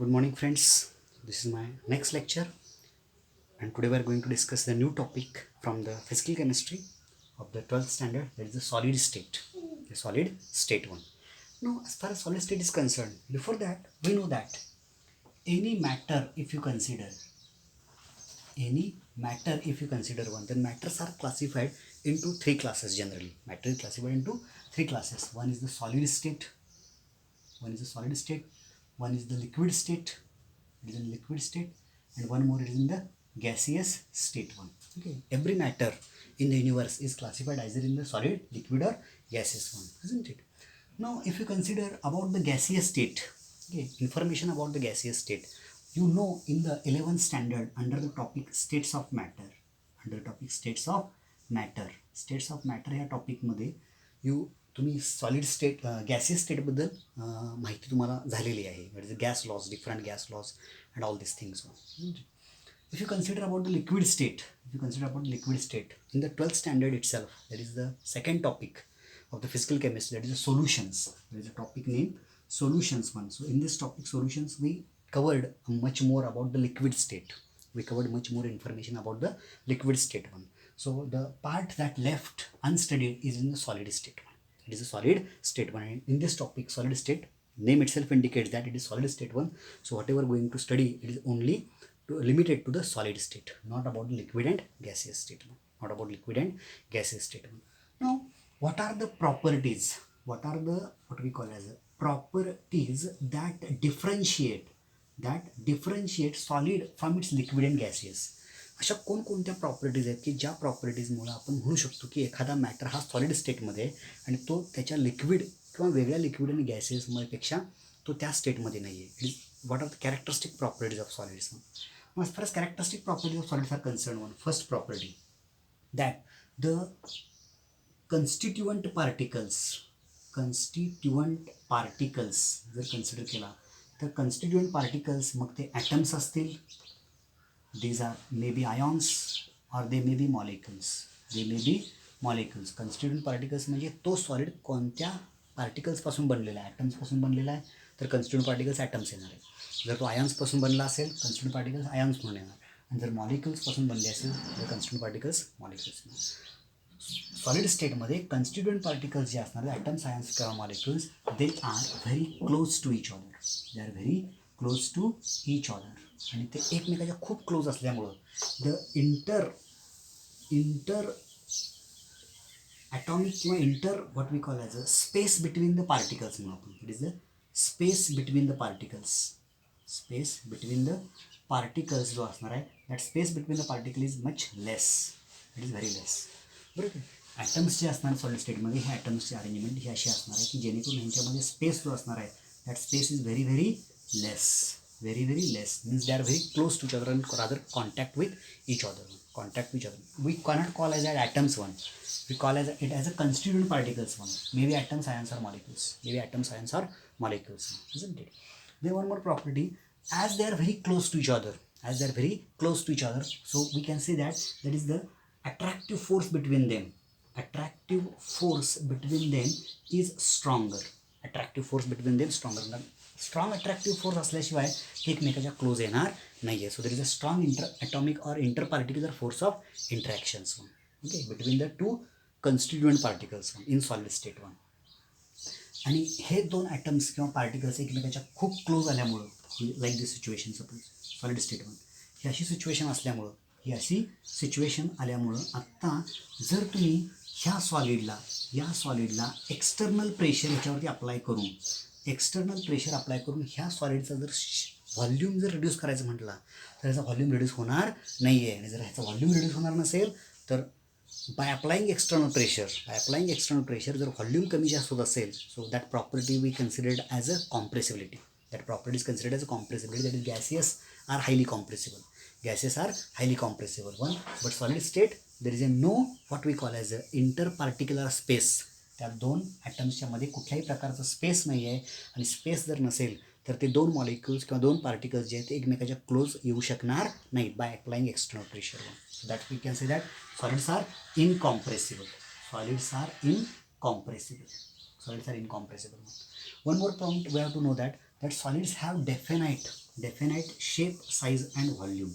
Good morning, friends. This is my next lecture, and today we are going to discuss the new topic from the physical chemistry of the 12th standard, that is the solid state. The solid state one. Now, as far as solid state is concerned, before that, we know that any matter, if you consider one, then matters are classified into three classes generally. Matter is classified into three classes. One is the solid state, one is the liquid state, it is in liquid state, and one more, it is in the gaseous state one. Okay, every matter in the universe is classified either in the solid, liquid, or gaseous one, isn't it? Now if you consider about the gaseous state, okay, information about the gaseous state, you know, in the 11th standard under the topic states of matter, states of matter या topic मध्ये तुम्ही solid state gaseous स्टेटबद्दल माहिती तुम्हाला झालेली आहे. That is gas laws, different gas laws and all this things. If you consider about the liquid state, in the 12th standard itself, that is the second topic of the physical chemistry, that is the solutions. There is a topic named solutions one. So in this topic solutions, we covered much more about the liquid state. We covered much more information about the liquid state one. So the part that left unstudied is in the solid state one. It is a solid state one. And in this topic, solid state, name itself indicates that it is solid state one. So whatever going to study, it is only limited to the solid state, not about the liquid and gaseous state one. Now, what are the properties? What we call as properties that differentiate solid from its liquid and gaseous? अशा कोणकोणत्या properties आहेत की ज्या प्रॉपर्टीजमुळे आपण म्हणू शकतो की एखादा मॅटर हा सॉलिड स्टेटमध्ये आहे आणि तो त्याच्या लिक्विड किंवा वेगळ्या लिक्विड आणि गॅसेसपेक्षा तो त्या स्टेटमध्ये नाही आहे. What are the characteristic properties of solids? As far as characteristic properties of solids are concerned, one first property, that the constituent particles जर कन्सिडर केला तर constituent particles मग ते atoms असतील, these are maybe ions or they may be molecules. Constituent particles म्हणजे तो solid कोणत्या particles पासून बनलेला आहे, ॲटम्स पासून बनलेला आहे तर constituent particles ॲटम्स येणार आहे. जर तो आयन्सपासून बनला असेल कन्स्टिट्यूएंट पार्टिकल्स आयन्स म्हणून येणार, आणि जर मॉलिक्युल्सपासून बनले असेल तर कन्स्टिट्यूएंट पार्टिकल्स मॉलिक्युल्स. सॉलिड स्टेटमध्ये कन्स्टिट्यूएंट पार्टिकल्स जे असणार ॲटम्स, आयन्स किंवा molecules, they are very close to each other. आणि ते एकमेकाच्या खूप क्लोज असल्यामुळं द इंटर ॲटॉमिक किंवा what we call as a space between the particles म्हणून आपण. It is the space between the particles जो असणार आहे, that space between the particle is much less. It is very less. बरोबर. Atoms जे असणार solid स्टेटमध्ये, ह्या ॲटम्सची arrangement ही अशी असणार आहे की जेणेकरून ह्यांच्यामध्ये स्पेस जो असणार आहे, that space is very less. Means they are very close to each other and rather contact with each other. We cannot call as atoms one. We call it as a constituent particles one. Maybe atoms, ions, or molecules. Isn't it? Then one more property, as they are very close to each other, so we can say that is the attractive force between them. Is stronger. Strong attractive force असल्याशिवाय हे एकमेकाच्या close येणार नाहीये. So there is a strong interatomic or interparticular force of interactions one. Okay, between the two constituent particles in solid state one. आणि हे दोन atoms किंवा particles एकमेकाच्या खूप close आल्यामुळं, like this situation suppose solid state one, ही अशी situation आल्यामुळं आत्ता जर तुम्ही ह्या सॉलिडला एक्सटर्नल प्रेशर ह्याच्यावरती अप्लाय करून ह्या सॉलिडचा जर व्हॉल्यूम जर रिड्यूस करायचं म्हटलं तर ह्याचा व्हॉल्यूम रिड्यूस होणार नाही आहे. आणि जर ह्याचा व्हॉल्यूम रिड्यूस होणार नसेल तर बाय अप्लाइंग एक्सटर्नल प्रेशर जर व्हॉल्यूम कमी जास्त होत असेल, so that property we considered as a compressibility. That is gaseous are highly compressible one. But solid state there is no what we call as a interparticular space. त्या दोन ॲटम्सच्या मध्ये कुठल्याही प्रकारचं स्पेस नाही आहे, आणि स्पेस जर नसेल तर ते दोन मॉलिक्युल्स किंवा दोन पार्टिकल्स जे आहेत ते एकमेकाच्या क्लोज येऊ शकणार नाहीत bye applying external pressure. So that we can say that solids are incompressible. One more point we have to know, that that solids have definite shape, size and volume.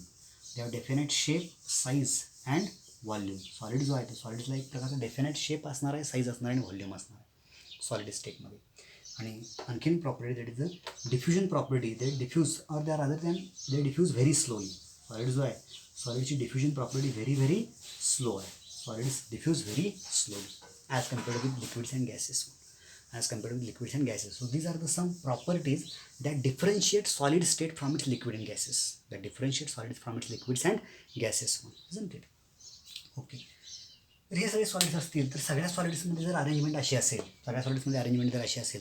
They have definite shape, size and volume. Solid जो आहे तो सॉलिड्सला एक प्रकारचा definite shape असणार आहे, size असणार आणि volume असणार आहे सॉलिड स्टेटमध्ये. आणि आणखीन property that is the diffusion property. They diffuse or they are other than they diffuse very slowly. Solid जो आहे सॉलिडची डिफ्युजन प्रॉपर्टी व्हेरी स्लो आहे. Solids diffuse very slowly as compared with liquids and gases. So these are the some properties that differentiate solid state from its liquid and gases. That differentiate solids from its liquids and gases, isn't it? Okay. तर हे सगळे solids असतील तर सगळ्या सॉलिड्समध्ये जर arrangement अशी असेल,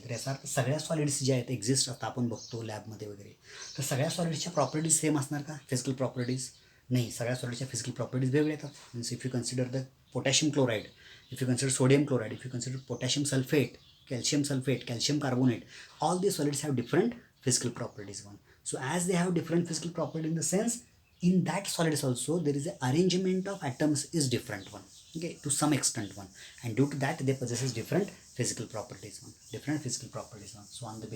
तर याचा अर्थ सगळ्या सॉलिड्स जे आहेत एक्झिस्ट आता आपण बघतो लॅबमध्ये वगैरे, तर सगळ्या सॉलिड्सच्या प्रॉपर्टीज सेम असणार का? फिजिकल प्रॉपर्टीज नाही, सगळ्या सॉलिडच्या फिजिकल प्रॉपर्टीज वेगळ्या येतात. Means if you consider the potassium chloride, if you consider sodium chloride, if you consider potassium sulphate, calcium sulfate, calcium carbonate, all these solids have different physical properties. So as they have different physical properties in the sense, in that solids also there is a arrangement of atoms is different one. Okay, to some extent one, and due to that they possesses different physical properties one. So on the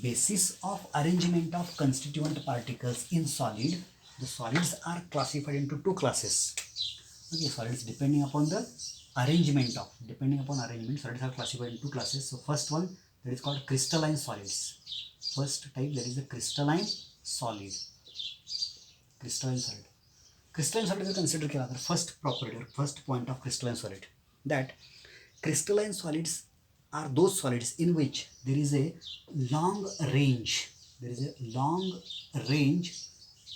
basis of arrangement of constituent particles in solid, the solids are classified into two classes. Okay, solids depending upon arrangement, solids are classified in two classes. So first one, that is called crystalline solids. First type, that is the crystalline solid. Crystalline solid is considered केला. First property or first point of crystalline solid, that crystalline solids are those solids in which there is a long range,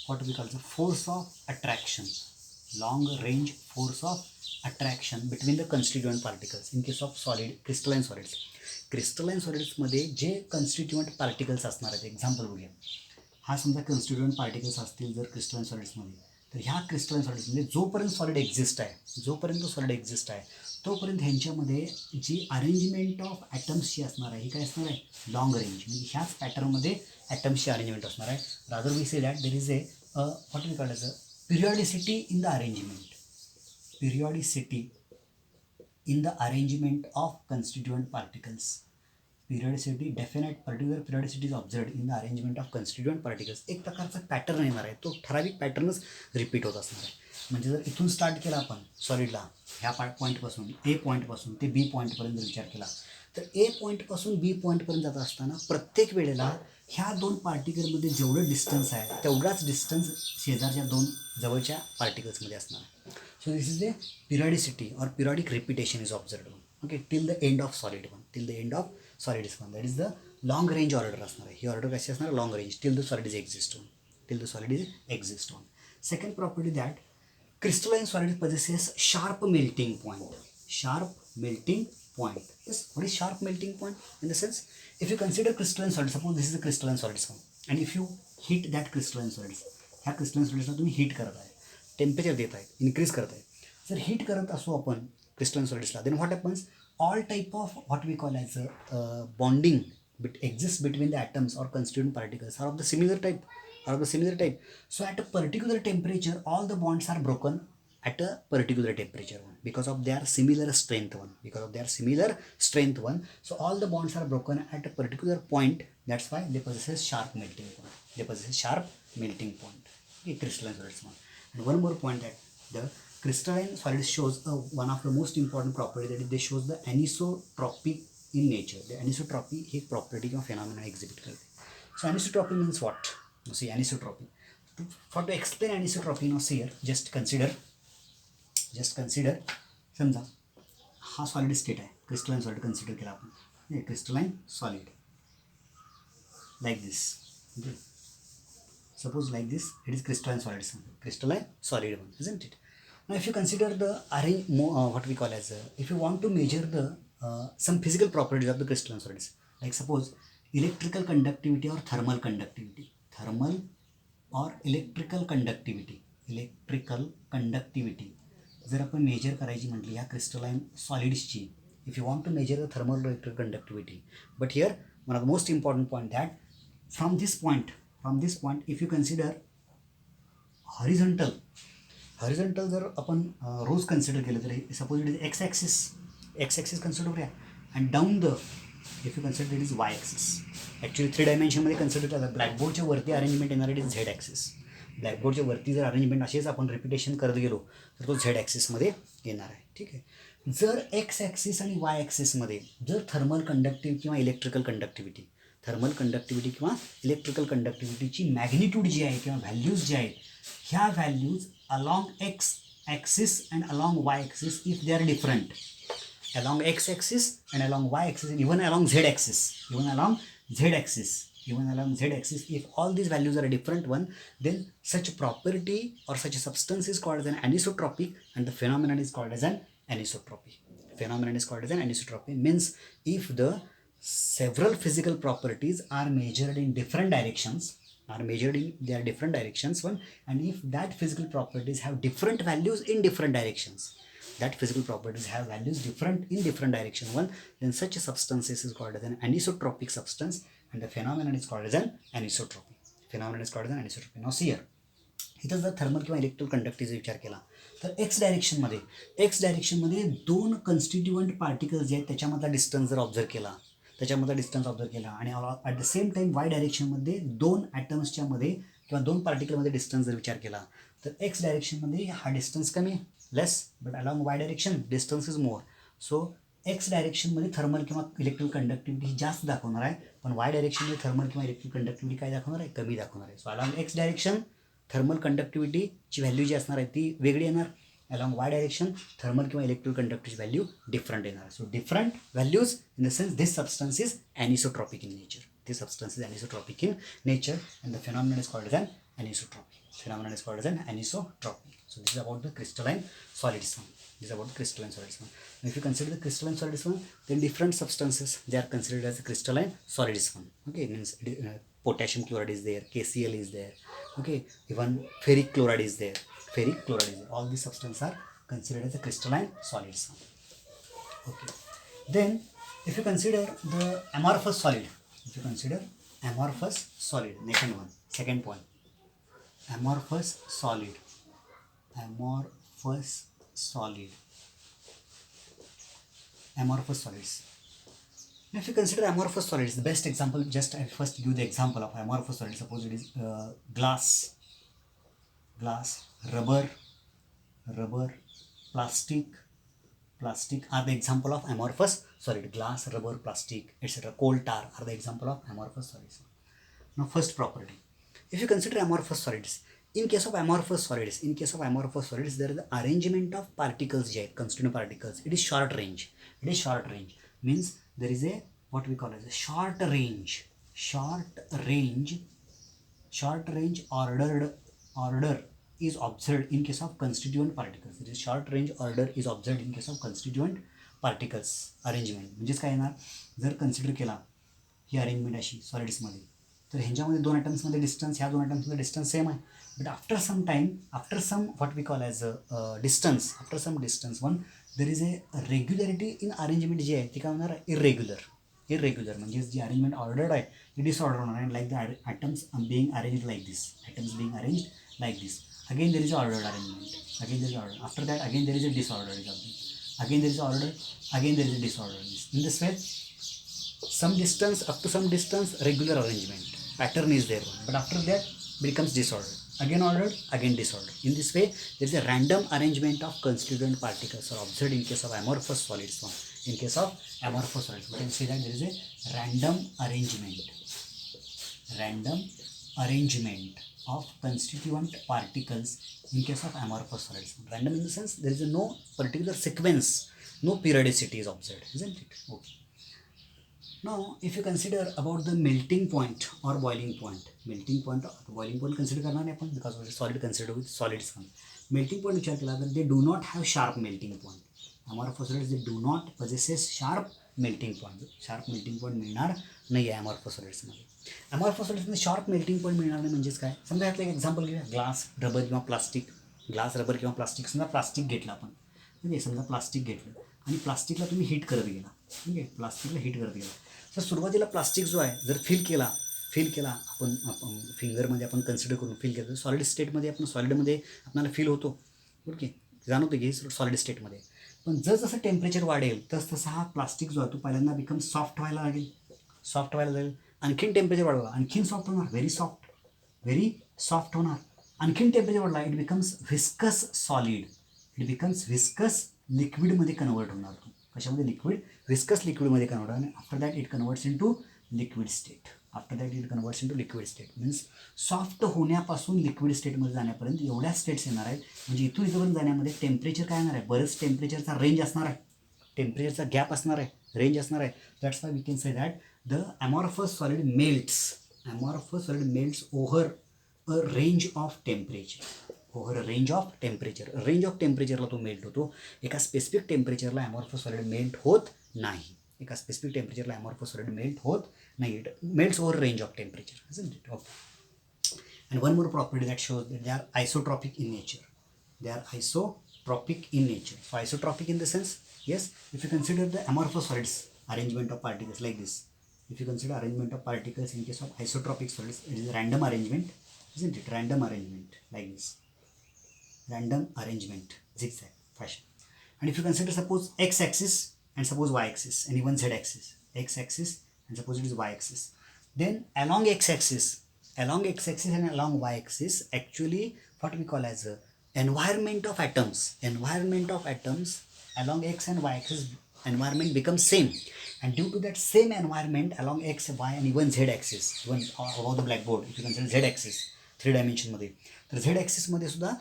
what we call the force of attraction. Long range force of attraction between the constituent particles in case of crystalline solids मध्ये जे constituent particles असणार आहेत, example बघूया. हा समजा constituent particles असतील जर crystalline solids मध्ये, तर ह्या crystalline solids मध्ये जोपर्यंत सॉलिड एक्झिस्ट आहे तोपर्यंत ह्यांच्यामध्ये जी अरेंजमेंट ऑफ ॲटम्सची असणार आहे ही काय असणार आहे? Long range. म्हणजे ह्याच पॅटर्नमध्ये ॲटम्सची अरेंजमेंट असणार आहे. Rather we say that there is a what we call as a periodicity in the arrangement of constituent particles. Particular periodicity is observed in the arrangement of constituent particles. एक प्रकारचा pattern येणार आहे, तो ठराविक पॅटर्नच repeat होत असणार आहे. म्हणजे जर इथून स्टार्ट केला आपण सॉलिडला ह्या पॉईंटपासून ए पॉईंटपासून ते बी पॉईंटपर्यंत विचार केला, तर ए पॉईंटपासून बी पॉईंटपर्यंत जात असताना प्रत्येक वेळेला ह्या दोन पार्टिकलमध्ये जेवढं डिस्टन्स आहे तेवढाच डिस्टन्स शेजारच्या दोन जवळच्या पार्टिकल्समध्ये असणार आहे. So this is the periodicity और periodic repetition is observed. Okay, till the end of solid one, that is the long range order असणार आहे. ही ऑर्डर कशी असणार? Long range, till the solid is exist on. Second property that crystalline solid possesses sharp melting point. Yes, what is sharp melting point? In the sense, if you consider crystalline solid, suppose this is a crystalline solids, and if you heat that crystalline solids, ह्या crystalline solids तुम्ही heat करत आहे, temperature देत आहे, increase करत आहे. जर heat करत असो आपण crystalline solidsला, then what happens? All type of what we call as bonding exists between the atoms or constituent particles are of the similar type. So at a particular temperature, all the bonds are broken at a particular temperature because of their similar strength one. So all the bonds are broken at a particular point. That's why they possess sharp melting point. Okay, crystalline solids one. And one more point, that the crystalline solids shows one of the most important property, that is they shows the anisotropy in nature. The anisotropy he property किंवा phenomena exhibit करते. So anisotropy means what? See, anisotropy. To explain anisotropy, now see here, just consider समजा हा solid state आहे, crystalline solid consider केला आपण, crystalline solid like this. Okay. Suppose like this, it is crystalline solid one, isn't it? Now if you consider the what we call as if you want to measure the some physical properties of the crystalline solids, like suppose electrical conductivity or thermal conductivity, जर आपण major करायची म्हटली ह्या crystalline सॉलिड्सची, if you want to measure the thermal or electrical conductivity, but here one of the most important point that from this point if you consider horizontal जर आपण रोज consider केलं तर suppose it is x axis consider करूया, and down the if you consider it is y axis. Actually 3 डायमेन्शनमध्ये consider करतात. ब्लॅकबोर्डच्या वरती arrangement येणार इट इज झेड ॲक्सिस. ब्लॅकबोर्डच्या वरती जर अरेंजमेंट असेच आपण रिपिटेशन करत गेलो तर तो झेड ॲक्सिसमध्ये येणार आहे. ठीक आहे. जर एक्स ॲक्सिस आणि वाय ॲक्सिसमध्ये जर थर्मल कंडक्टिव्ह किंवा इलेक्ट्रिकल कंडक्टिव्हिटीची मॅग्निट्यूड जी आहे किंवा व्हॅल्यूज जे आहेत ह्या values along x axis and along y axis if they are different, along x axis and along y axis and even along z axis, if all these values are a different one, then such property or such a substance is called as an anisotropic, and the phenomenon is called as an anisotropy. Means if the several physical properties are measured in different directions, different directions one, and if that physical properties have different values in different directions, that physical properties have values different in different direction one, then such a substance is called as an anisotropic substance, and the phenomenon is called as an anisotropy. Now see here, इथं जर thermal किंवा electrical कंडक्टिव्हिटीचा विचार केला तर x डायरेक्शनमध्ये दोन कन्स्टिट्युएंट particles जे आहेत त्याच्यामधला डिस्टन्स जर ऑब्झर्व केला आणि ॲट द सेम टाइम वाय डायरेक्शनमध्ये दोन ॲटम्सच्या मध्ये किंवा दोन पार्टिकलमध्ये डिस्टन्स जर विचार केला तर एक्स डायरेक्शनमध्ये हा डिस्टन्स कमी less, but along Y direction distance is more. So X डायरेक्शनमध्ये थर्मल किंवा इलेक्ट्रिकल कंडक्टिव्हिटी जास्त दाखवणार आहे, पण वाय डायरेक्शनमध्ये थर्मल किंवा इलेक्ट्रिकल कंडक्टिव्हिटी काय दाखवणार आहे, कमी दाखवणार आहे. So along X direction thermal कंडक्टिव्हिटीची व्हॅल्यू जी असणार आहे ती वेगळी येणार, अलॉंग वाय डायरेक्शन थर्मल किंवा इलेक्ट्रिकल कंडक्टिव्हिटीची व्हॅल्यू डिफरंट येणार. So different values in the sense this substance is anisotropic in nature, and the phenomenon is called as an anisotropy. So this is about the crystalline solids one. Now if you consider the crystalline solids one, then different substances they are considered as the crystalline solids one. Okay, means potassium chloride is there, KCl is there. Okay, even ferric chloride is there. All these substances are considered as the crystalline solids one. Okay, then if you consider the amorphous solid, second point, amorphous solid. Amorphous solids. Now if you consider amorphous solids, the best example, just I first give the example of amorphous solids. Suppose it is glass, rubber, plastic are the example of amorphous solid. Glass, rubber, plastic, etc. Coal tar are the example of amorphous solids. Now first property, if you consider amorphous solids, in case of amorphous solids, there is the arrangement of particles, constituent particles. It is short range. Means there is a what we call as a short range order is observed in case of constituent particles. It is short range order is observed in case of constituent particles arrangement. म्हणजेच काय येणार, जर consider केला ही arrangement अशी सॉलिड्समध्ये तर ह्यांच्यामध्ये दोन ॲटम्समध्ये डिस्टन्स, ह्या दोन ॲटम्समध्ये डिस्टन्स सेम आहे, but after some what we call as distance, after some distance one there is a regularity in arrangement जी आहे ती काय होणार, इरेग्युलर म्हणजे जी अरेंजमेंट ऑर्डर्ड आहे ती डिसऑर्डर होणार आहे. Like the atoms being arranged like this, again there is a ordered arrangement, after that again there is a disordered arrangement, again there is order, again there is a disorder. In this way some distance, up to some distance regular arrangement pattern is there, but after that becomes disordered, again ordered, again disordered. In this way there is a random arrangement of constituent particles are observed in case of amorphous solids. We can say that there is a random arrangement of constituent particles in case of amorphous solids. Random in the sense there is no particular sequence, no periodicity is observed, isn't it? Okay. Now if you consider about the melting point or boiling point, consider करना नहीं अपन, because we solid consider with solids. Melting point विचार केला तर they do not have sharp melting point. Amorphous solids they do not possesses sharp melting point. मिळणार नाही आहे amorphous solids मध्ये. amorphous solids मध्ये sharp melting point मिळणार नाही म्हणजेच काय, समजा यातलं एक एक्झाम्पल घेऊया, ग्लास रबर किंवा प्लास्टिक. समजा प्लास्टिक घेतलं आपण, म्हणजे समजा प्लास्टिक घेतलं आणि प्लास्टिकला तुम्ही हीट करत गेला, ठीक आहे, तर सुरुवातीला प्लास्टिक जो आहे जर फील केला आपण फिंगरमध्ये आपण कन्सिडर करून फील केलं, सॉलिड स्टेटमध्ये आपण सॉलिडमध्ये आपल्याला फील होतो, ओके, जाणवतं की सॉलिड स्टेटमध्ये. पण जसं टेम्परेचर वाढेल तसं हा प्लास्टिक जो आहे तो पहिल्यांदा बिकम सॉफ्ट व्हायला लागेल आणखीन टेम्परेचर वाढवला आणखीन सॉफ्ट होणार, व्हेरी सॉफ्ट होणार. आणखीन टेम्परेचर वाढला it becomes viscous solid, it becomes viscous लिक्विडमध्ये कन्वर्ट होणार. तो कशामध्ये लिक्विड, व्हिस्कस लिक्विडमध्ये कन्वर्ट होणार. आणि after that it converts into liquid state. After that it converts into liquid state means soft होण्यापासून लिक्विड स्टेटमध्ये जाण्यापर्यंत एवढ्या स्टेट्स येणार आहेत. म्हणजे इथून इथपर्यंत जाण्यामध्ये टेम्परेचर काय येणार आहे, बरंच टेम्परेचरचा रेंज असणार आहे, टेम्परेचरचा गॅप असणार आहे, रेंज असणार आहे. That's why we can say that the amorphous solid melts, amorphous solid melts over a range of temperature, over a range of temperature. Range of टेम्परेचरला तो मेल्ट होतो. एका स्पेसिफिक टेम्परेचरला amorphous solid मेल्ट होत नाही. एका स्पेसिफिक टेम्परेचरला amorphous solid melt होत नाही. It melts over range of temperature, isn't it? Okay. And one more property that shows that they are isotropic in nature. They are isotropic in nature. So isotropic in the sense, yes, if you consider the amorphous solids arrangement of particles like this, if you consider arrangement of particles in case of isotropic solids, it is a random arrangement, isn't it? Random arrangement like this, random arrangement, zigzag fashion. And if you consider suppose x-axis and suppose y-axis and even z-axis, x-axis and suppose it is y-axis, then along x-axis and along y-axis actually what we call as a environment of atoms along x and y-axis environment becomes same, and due to that same environment along x, y and even z axis, even above the blackboard if you consider z axis 3 dimension मध्ये, तर z axis मध्ये सुद्धा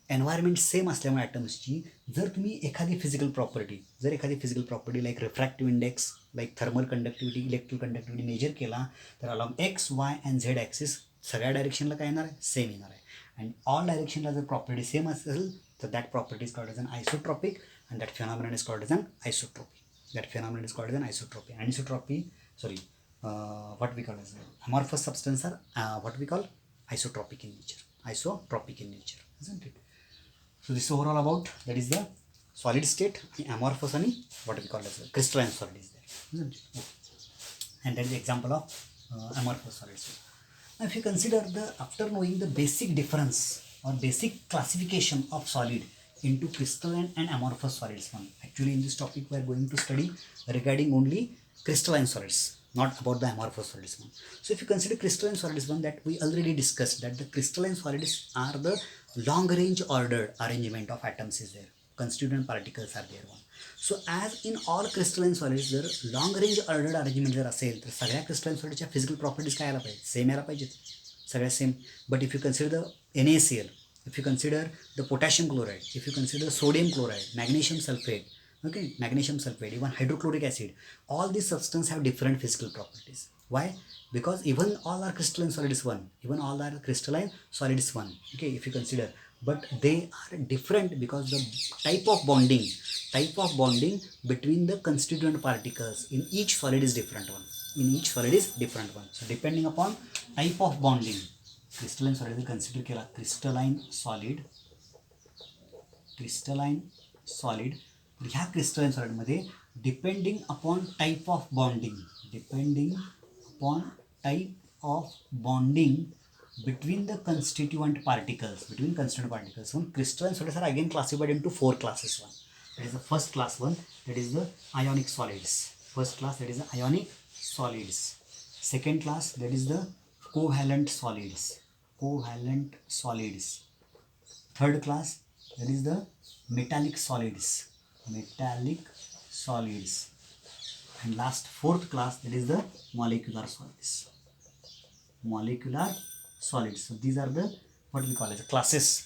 environment same असल्यामुळे ॲटम्सची जर तुम्ही एखादी physical property like refractive index, like thermal conductivity, electrical conductivity measure केला तर along x, y and z axis सगळ्या डायरेक्शनला काय येणार आहे, सेम येणार आहे. अँड ऑल डायरेक्शनला जर प्रॉपर्टी सेम असेल तर that property is called as an isotropic, and that phenomenon is called as an isotropy. Anisotropy, sorry, what we call as amorphous substance are what we call isotropic in nature, isn't it? So this is overall about, that is the solid state, amorphous and what we call as crystalline solid is there, isn't it? Okay. And that is the example of amorphous solids. Now if you consider after knowing the basic difference or basic classification of solid into crystalline and amorphous solids, actually in this topic we are going to study regarding only crystalline solids, not about the amorphous solids. So if you consider crystalline solids, that we already discussed that the crystalline solids are the long range ordered arrangement of atoms is there, constituent particles are there. So as in all crystalline solids जर long range ordered arrangement जर असेल तर सगळ्या crystalline solidsच्या physical properties काय यायला पाहिजे, same यायला पाहिजेत, सगळ्या same. But if you consider the NaCl, if you consider the potassium chloride, if you consider sodium chloride, magnesium sulfate, even hydrochloric acid, all these substances have different physical properties. Why? Because even all are crystalline solids one, okay, if you consider, but they are different because the type of bonding between the constituent particles in each solid is different one, so depending upon type of bonding, crystalline solid is consider केला crystalline solid. ह्या crystalline solid मध्ये depending upon type of bonding between constituent particles, one crystalline solids are again classified into 4 classes. One, that is the first class one, that is the ionic solids. Second class, that is the covalent solids. Third class, that is the metallic solids. And last, fourth class, that is the molecular solids. So these are the what we call as classes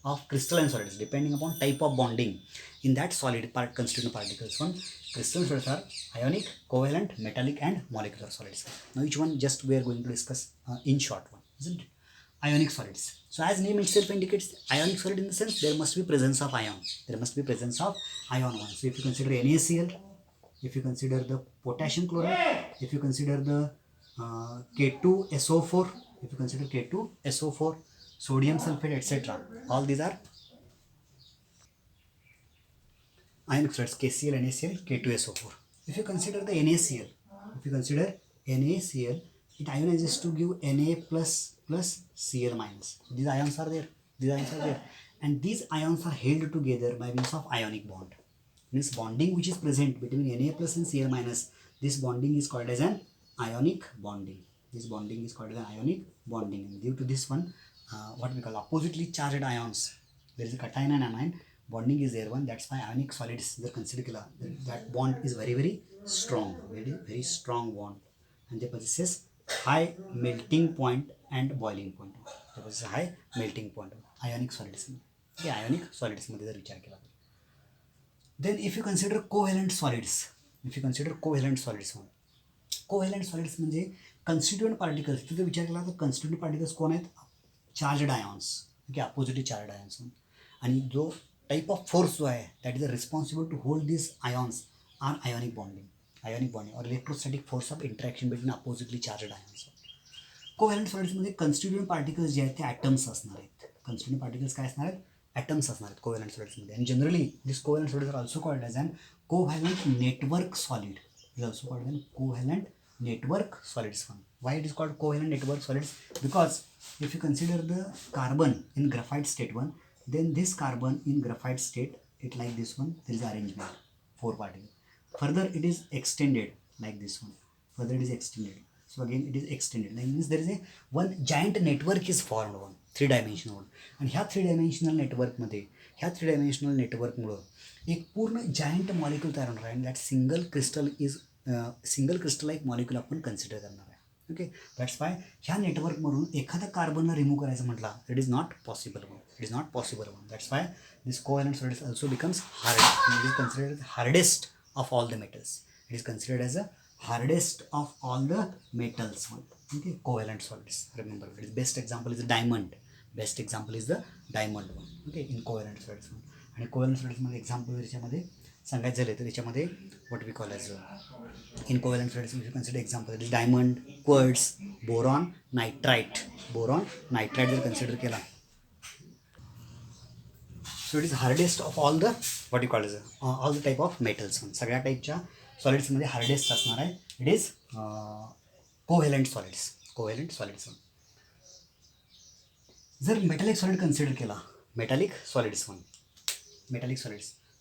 of crystalline solids depending upon type of bonding in that solid constituent particles. One, crystalline solids are ionic, covalent, metallic and molecular solids. Now each one just we are going to discuss in short one, isn't it? Ionic solids. So as name itself indicates, ionic solid in the sense there must be presence of ion. One. So if you consider NaCl, if you consider the potassium chloride, if you consider the K2SO4, sodium sulfate, etc. All these are ionic solids, KCl, NaCl, K2SO4. If you consider the NaCl, it ionizes to give Na plus Cl minus. These ions are there. And these ions are held together by means of ionic bond. Means bonding which is present between Na plus and Cl minus, this bonding is called as an ionic bonding. This bonding is called as ionic bonding. And due to this one, what we call oppositely charged ions. There is a cation and anion bonding is there one. That's why ionic solids they consider that bond is very very strong, very very strong bond, and they possesses high melting point and boiling point. They possess high melting point. Ionic solids. Okay, ionic solids मध्ये जर विचार केला. Then if you consider covalent solids, covalent solids म्हणजे कन्स्टिट्युएंट particles. तिथे विचार केला तर कन्स्टिट्युएंट particles कोण आहेत? Charged ions. Okay, oppositely charged ions. आणि जो टाईप ऑफ फोर्स जो आहे that is responsible to hold this ions are ionic bonding और electrostatic force of interaction between oppositely charged ions. Covalent सॉलिड्समध्ये कन्स्टिट्युएंट पार्टिकल्स जे आहेत ते ॲटम्स असणार आहेत. कन्स्टिट्युएंट पार्टिकल्स काय असणार आहेत? ॲटम्स असणार आहेत कोव्हॅलंट सॉलिड्समध्ये. आणि generally this covalent solids are also called as an covalent network solid. Is also called as covalent network solids one. Why it is called covalent network solids? Because if you consider the carbon in graphite state one, then this carbon in graphite state, it like this one, there is arrangement, 4 particles. Further it is extended like this one. Further it is extended. So again it is extended. That means there is a one giant network is formed one, 3-dimensional one. And ह्या 3-dimensional network मध्ये, ह्या 3-dimensional network मुळे एक पूर्ण giant molecule तयार होणार आहे. आणि that single क्रिस्टलाइक molecule आपण कन्सिडर करणार आहे. ओके, दॅट्स वाय ह्या नेटवर्कमधून एखादा कार्बनला रिमूव्ह करायचं म्हटलं it is not possible one. That's why this covalent solids also becomes hard. It is considered hardest of all the metals. It is considered as a hardest of all the metals one. Okay, covalent solids. Remember, it is best example is the diamond. One. Okay, in covalent solids one. आणि covalent सॉलिड्समध्ये example याच्यामध्ये सांगायचं झालं तर याच्यामध्ये what we call as in covalent solids you consider example is diamond, quartz, boron, nitrite. जर consider केला so it is hardest of all the what you call as all the type of metals. सगळ्या टाईपच्या सॉलिड्समध्ये hardest असणार आहे. It is covalent solids. जर metallic solid consider केला, metallic solids.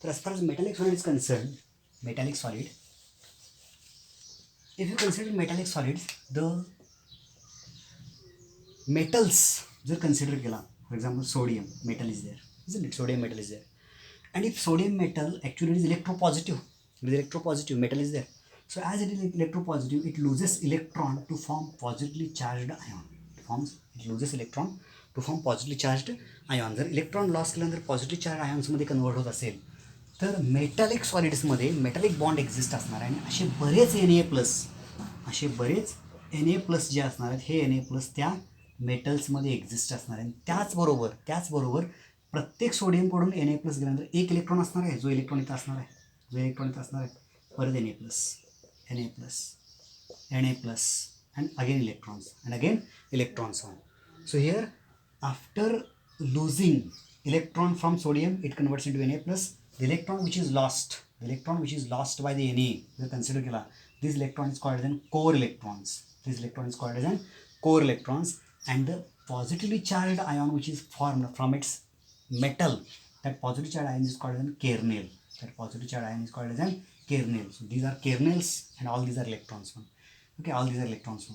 तर as far as metallic solid is concerned, if you consider metallic solids, the metals जर consider केला, for example sodium metal is there, isn't it? Sodium metal is there, and if sodium metal actually is electropositive, metal is there. So as it is electropositive, it loses electron to form positively charged ion. जर electron loss केल्यानंतर positive charge आयॉन्समध्ये convert होत असेल तर metallic सॉलिड्समध्ये metallic bond exist असणार आहे. आणि असे बरेच Na+ जे असणार आहेत हे Na+ त्या मेटल्समध्ये एक्झिस्ट असणार आहे. त्याचबरोबर प्रत्येक सोडियमकडून Na+ गेल्यानंतर एक इलेक्ट्रॉन असणार आहे, जो इलेक्ट्रॉन इथं असणार आहे. परत Na+ and again electrons on. So here after losing electron from sodium, it converts into Na+. The electron which is lost by the Na, we consider kila, this electron is called as core electrons. And the positively charged ion which is formed from its metal, that positively charged ion is called as kernel. So these are kernels and all these are electrons. Okay, all these are electrons.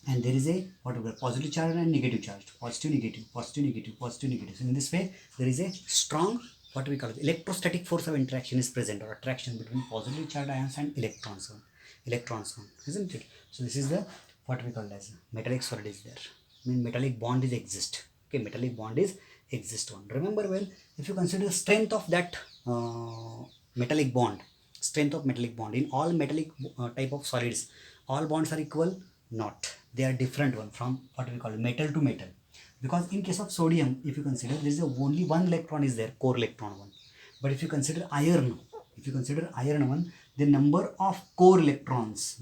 And there is a what we call positive charge and negative charge. Positive negative. So in this way there is a strong what we call it, electrostatic force of interaction is present or attraction between positively charged ions and electrons, isn't it? So this is the what we call as metallic solid is there. Metallic bond is exist. Okay, metallic bond is exist one. Remember well, if you consider strength of that metallic bond in all metallic type of solids, all bonds are equal? Not. They are different one from what we call metal to metal. Because in case of sodium, if you consider there is only one electron is there, core electron one. But if you consider iron one, the number of core electrons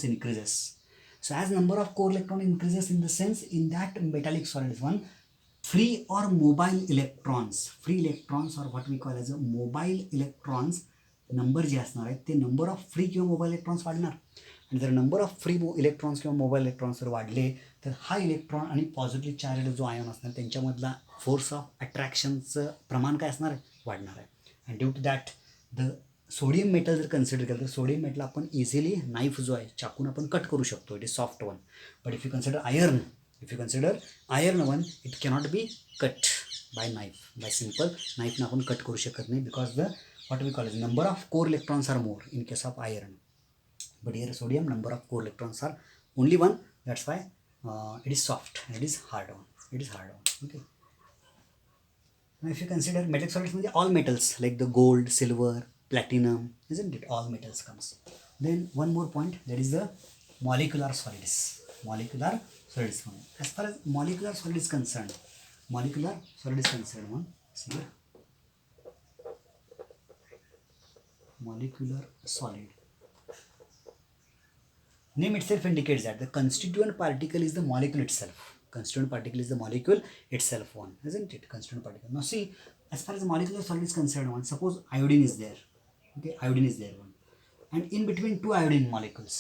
increases. So as number of core electrons increases, in the sense in that metallic solids one, free or mobile electrons or what we call as a mobile electrons number जे असणार आहे ते number of free किंवा mobile electrons वाढणार. आणि जर number of free electrons किंवा mobile electrons जर वाढले तर हा इलेक्ट्रॉन आणि पॉझिटिव्हली चार्जड जो आयॉन असणार त्यांच्यामधला फोर्स ऑफ अट्रॅक्शनचं प्रमाण काय असणार आहे? वाढणार आहे. And due to that the sodium metal जर कन्सिडर केलं तर सोडियम मेटल आपण इझिली नाईफ जो आहे चाकून आपण कट करू शकतो. It is soft one. But if you consider iron one it cannot be cut by knife. By simple नाईफनं आपण कट करू शकत नाही because the what we call is number of core electrons are more in case of iron. But here sodium number of core electrons are only one. That's why it is soft and it is hard one. Okay. Now if you consider metallic solids means all metals like the gold, silver, platinum, isn't it? All metals comes. Then one more point, that is the molecular solids. As far as molecular solid is concerned, one see here. Molecular solid. Name itself indicates that the constituent particle is the molecule itself. One, isn't it? Constituent particle. Now see, as far as the molecular solid is concerned, one, suppose iodine is there. Okay, iodine is there one. And in between two iodine molecules,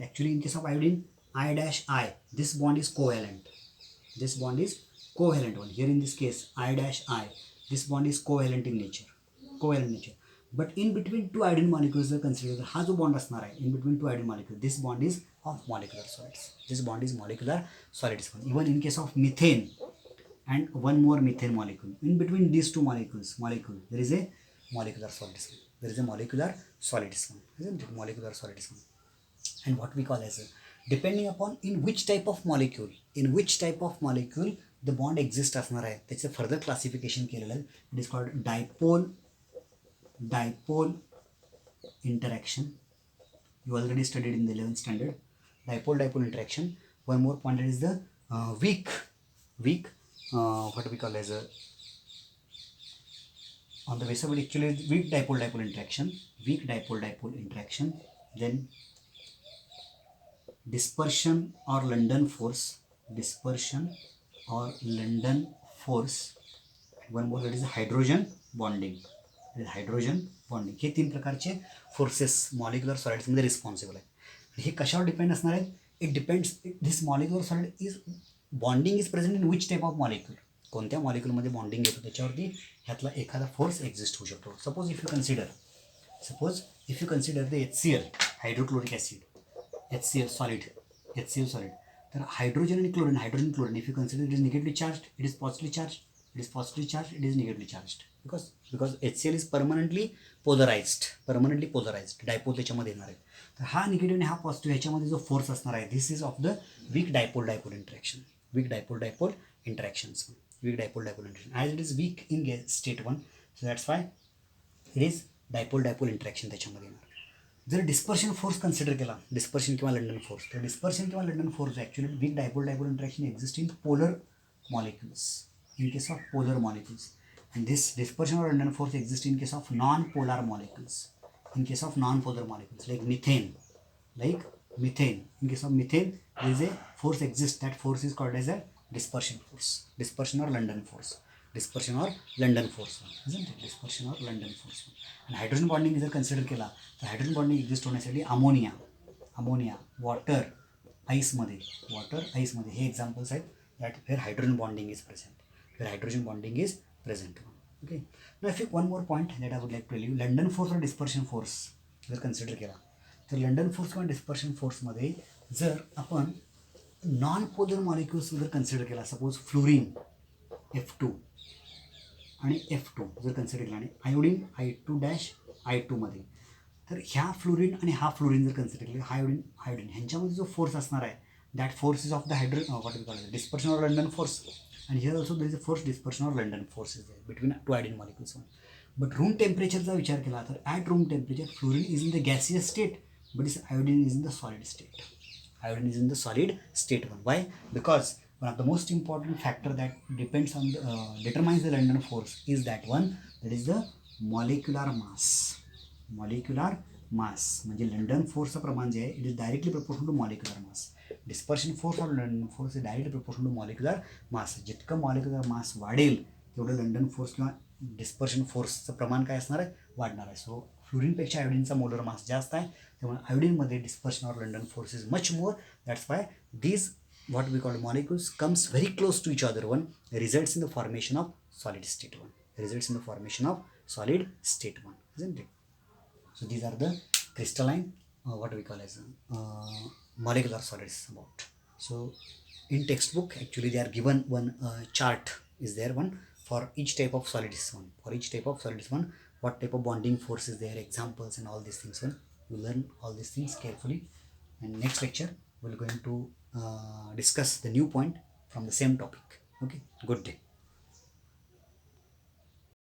actually in case of iodine, I-I, this bond is covalent. One. Here in this case, I-I, this bond is covalent in nature. But in between two iodine molecules are considered हा जो bond असणार आहे in between two iodine molecules, this bond is of molecular solids. Even in case of methane and one more methane molecule, in between these two molecule there is a molecular solids. Isn't it? Molecular solids. And what we call as a, depending upon in which type of molecule the bond exists असणार आहे त्याचं further classification केलेलं आहे. It is called dipole interaction. You already studied in the 11th standard. Dipole interaction. One more point, that is the weak what we call as a, on the base of it actually weak dipole interaction. Then dispersion or London force. One more, that is hydrogen bonding. हे 3 प्रकारचे forces molecular सॉलिड्समध्ये responsible आहेत. हे कशावर depend असणार आहेत? It depends this molecular solid is bonding is present in which type of molecule. कोणत्या मॉलिक्यूलमध्ये bonding येतो त्याच्यावरती ह्यातला एखादा force exist होऊ शकतो. Suppose if you consider the HCl, hydrochloric acid, HCl solid. तर हायड्रोजन आणि chlorine if you consider it is negatively charge, it is positively charge, it is negatively charged because HCl is permanently polarized. Dipole त्याच्यामध्ये येणार आहे. तर हा negative आणि हा positive ह्याच्यामध्ये जो फोर्स असणार आहे, this is of the weak dipole interaction. As it is weak in state 1, so that's why it is dipole interaction त्याच्यामध्ये येणार. जर डिस्पर्शन फोर्स कन्सिडर केला, डिस्पर्शन किंवा लंडन फोर्स, तर डिस्पर्शन किंवा London force actually weak dipole interaction exist in polar molecules. In case of polar molecules, and this dispersion or London force exists in case of non-polar molecules. In case of non-polar molecules like methane, in case of methane there is a force exists. That force is called as a dispersion or London force, isn't it? Dispersion or London force. And hydrogen bonding जर consider केला तर hydrogen bonding exist होण्यासाठी ammonia, water, ice मध्ये हे examples आहेत that where hydrogen bonding is present. Okay. Now if you one more point that I would like to tell you, London force or dispersion force जर consider केला तर London force किंवा dispersion फोर्समध्ये जर आपण non polar molecules जर consider केला, suppose fluorine F2 आणि F2 जर कन्सिडर केला आणि आयोडीन I2' मध्ये, तर ह्या फ्लोरीन आणि हा फ्लोरीन जर कन्सिडर केला, आयोडीन ह्यांच्यामध्ये जो फोर्स असणार आहे, that force is of the what we call dispersion or London force. And here also there is a force dispersion or London force is there between two iodine molecules. But room temperature चा विचार केला तर at room temperature fluorine is in the gaseous state, but this iodine is in the solid state. Why? Because one of the most important factor that depends on determines the London force is that is the molecular mass. म्हणजे London फोर्सचं प्रमाण जे आहे it is directly proportional to molecular mass. Dispersion force और London force is directly proportional to molecular mass. जितकं molecular mass वाढेल तेवढं London force किंवा डिस्पर्शन फोर्सचं प्रमाण काय असणार आहे, वाढणार आहे. सो फ्लोरीनपेक्षा आयोडीनचा मोलर मास जास्त आहे, त्यामुळे आयोडीनमध्ये डिस्पर्शन और London force is much more. That's why these what we call molecules comes very close to each other. Results in the formation of solid state 1. Isn't it? So these are the crystalline, what we call as molecular solids about. So in textbook actually they are given one chart is there, one for each type of solids, one for each type of solids, one what type of bonding force is there, examples and all these things. One you learn all these things carefully, and next lecture we're going to discuss the new point from the same topic. Okay, good day.